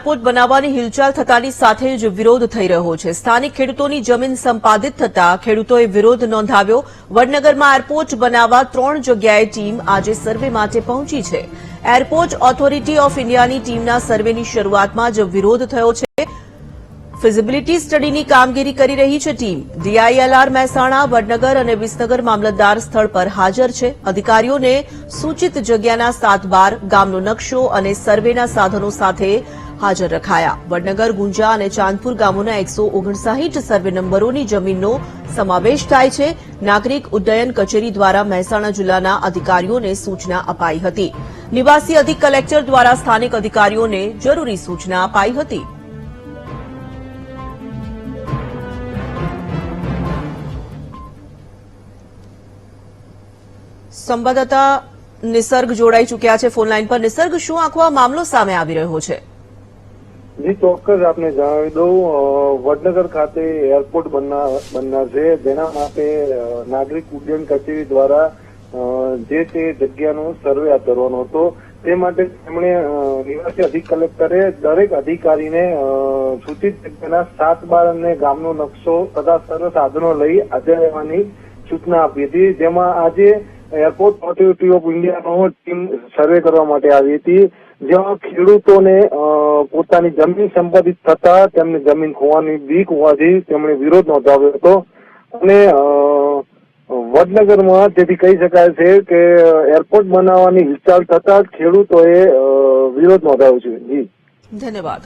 Airport બનાવવાની હિલચાલ થતાની સાથે જ વિરોધ થઈ રહ્યો છે। સ્થાનિક ખેડૂતોની જમીન સંપાદિત થતા ખેડૂતોએ વિરોધ નોંધાવ્યો। વડનગરમાં એરપોર્ટ બનાવવા 3 જગ્યાએ ટીમ આજે સર્વે માટે પહોંચી છે। એરપોર્ટ ઓથોરિટી ઓફ ઇન્ડિયાની ટીમના સર્વેની શરૂઆતમાં જ વિરોધ થયો છે। ફિઝિબિલિટી સ્ટડીની કામગીરી કરી રહી છે ટીમ। ડીઆઈએલઆર મહેસાણા, વડનગર અને વિસનગર મામલતદાર સ્થળ પર હાજર છે। અધિકારીઓને સૂચિત જગ્યાના 7-12 ગામનો નકશો અને સર્વેના સાધનો સાથે હાજર રખાયા। વડનગર, ગુંજા અને ચાંદપુર ગામોના 159 સર્વે નંબરોની જમીનનો સમાવેશ થાય છે। નાગરિક ઉડ્ડયન કચેરી દ્વારા મહેસાણા જિલ્લાના અધિકારીઓને સૂચના અપાઈ હતી। નિવાસી અધિક કલેક્ટર દ્વારા સ્થાનિક અધિકારીઓને જરૂરી સૂચના અપાઈ હતી। સંવાદદાતા નિસર્ગ જોડાઈ ચૂક્યા છે ફોનલાઈન પર। નિસર્ગ, શું આખો આ મામલો સામે આવી રહ્યો છે? જી ચોક્કસ આપને જણાવી દઉં, વડનગર ખાતે એરપોર્ટ બનનાર છે, જેના માટે નાગરિક ઉડ્ડયન કચેરી દ્વારા જે તે જગ્યાનો સર્વે હાથ ધરવાનો હતો। તે માટે તેમણે નિવાસી અધિક કલેક્ટરે દરેક અધિકારીને સૂચિત જગ્યાના 7-12 અને ગામનો નકશો તથા સર્વે સાધનો લઈ હાજર રહેવાની સૂચના આપી હતી। જેમાં આજે એરપોર્ટ ઓથોરિટી ઓફ ઇન્ડિયાનો ટીમ સર્વે કરવા માટે આવી હતી, જેમાં ખેડૂતોને પોતાની જમીન સંપાદિત થતા તેમને જમીન ખોવાની બીક હોવાથી તેમણે વિરોધ નોંધાવ્યો હતો। અને વડનગરમાં તેથી કહી શકાય છે કે એરપોર્ટ બનાવવાની હિલચાલ થતા ખેડૂતોએ વિરોધ નોંધાવ્યો છે। જી ધન્યવાદ।